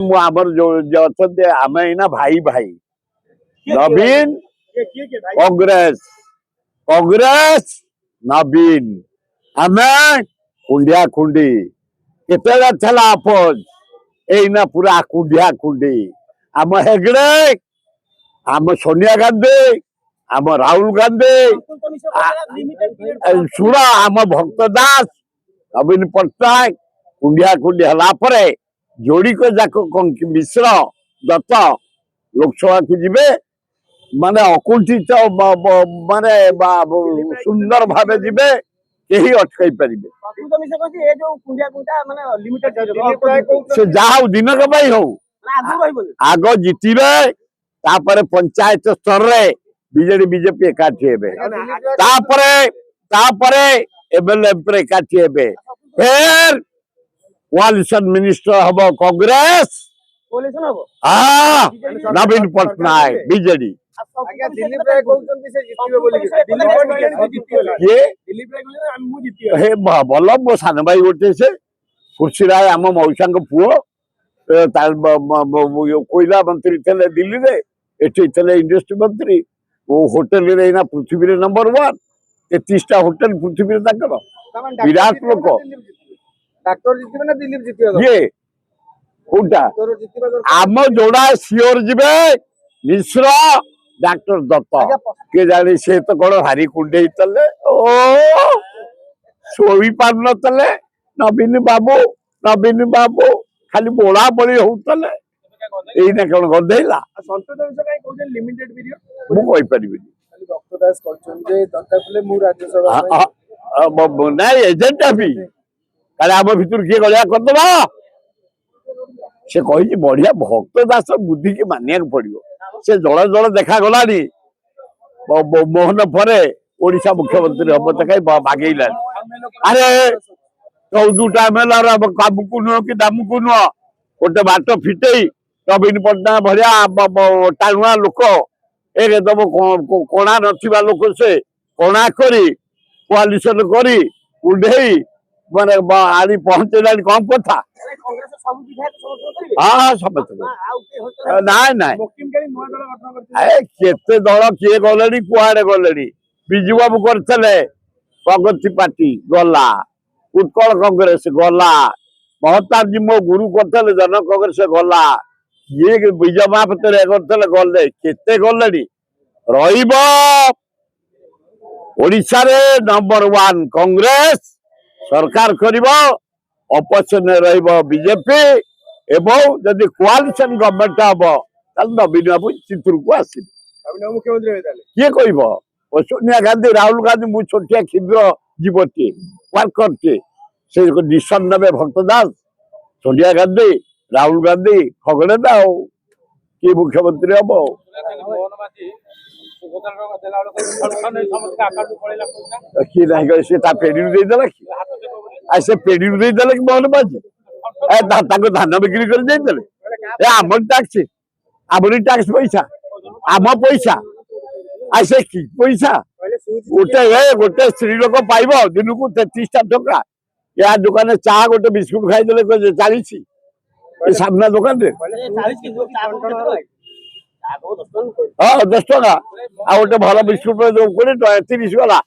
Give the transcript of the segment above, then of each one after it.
आमर जो अच्छा आम ना भाई भाई नवीन कांग्रेस कांग्रेस नवीन आम खुंडिया खुंडी केते आपज एना पूरा खुंडिया खुंडी आम हेगड़े आम सोनिया गांधी आम राहुल गांधी सुरा आम भक्त दास नवीन पट्टनायक खुंडिया खुंडी हलापर जोड़िक जाक मिश्र दत्त लोकसभा को जीवे माने अकुंठित माने सुंदर भाव जीवे यही अटकई पारे से जहा दिनक हो आग जितबे तापर पंचायत स्तर रे बीजेडी बीजेपी एकाठी हेबे तापरे एमएलए एकाठी हेबे फिर कोalition मिनिस्टर हम कांग्रेस नवीन पट्टनायक बीजेडी भल मो सान भाई गोटे से खुर्शी राय आम मौसा पुओ कोयला मंत्री थे दिल्ली रे एठी थे इंडस्ट्री मंत्री वो होटेल रे पृथ्वी नंबर 1 33टा होटेल पृथ्वी विराट लोक ये आम जोड़ा सियोर जीवे मिश्र डॉक्टर दत्त के जाने से तो कौन हारी कुंडे चले ओ सोई पार नले नवीन बाबू खाली बोला बड़ी होतले एना कौन गधेला नहीं एजेंट भी काले आम भर किए गलिया करदे से कही बढ़िया भक्त दास बुद्धि की मानिया पड़ो से जल जल देखा गला मोहन पर ओडिशा मुख्यमंत्री हम तो कहीं बागेला अरे 14टा एमएलए कामको नुह कि दामको नुह गोटे बाट फिटे नवीन पट्टनायक भाया टाणुआ लोक एकदम कणा ना लोक से कणा करी कोalition करी उड़े माने आनी पहुंचला कम कथा हाँ समझ ना केते दल किए गले कुआड़े गले विजु बाबू करते प्रगति पार्टी गला उत्कल कांग्रेस गला महताब जी मो गुरु करते जन कांग्रेस गला ये विजय महापत्र करते गले केते गले ओडिशा रे नंबर 1 कांग्रेस सरकार करिबो ऑपोजिशन रहिबो बीजेपी एवं जदि कोalition गवर्नमेंट हबो ताल नवीन बाबू चित्र को आसी मुख्यमंत्री किए कहबो सोनिया गांधी राहुल गांधी मु छोटिया क्षुद्र जीवती वर्कर टे से डिसीजन नेबे भक्त दास सोनिया गांधी राहुल गांधी खगड़े दाओ कि मुख्यमंत्री हबो कि नहीं से पेड़ी दे देला कि से पेड़ी दे देले कि मोहन बाजी धान बिक्री कर आम टैक्स पैसा आम पैसा ऐसे कि पैसा गोटे स्त्री लोक पाइब दिन को 33टा टका या दुकान चाह गोटे बिस्कुट खाई 40 सामना दुकान हाँ 10 टका आ गोटे भल बिस्कुट 20 गला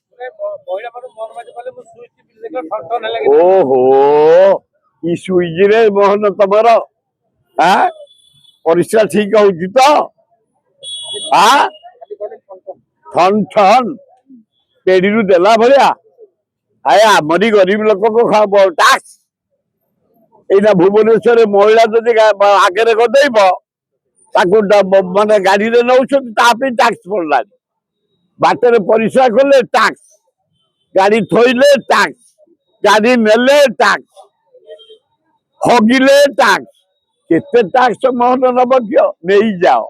ओहो सुईज रे मोहन तुमर परिश्रा ठीक हो ठन ठन पेड़ी देला भाया आया आमरी गरीब लोक को खाब टैक्स एना भुवनेश्वर महिला जदि आगे गदेब माने गाड़ी रे नौ टैक्स पड़ला बाटर परिश्रा कले टैक्स गाड़ी थोइले टैक्स गाड़ी नेले टैक्स हगिले टैक्स केते टैक्स मोहन नबक्य नहीं जाओ।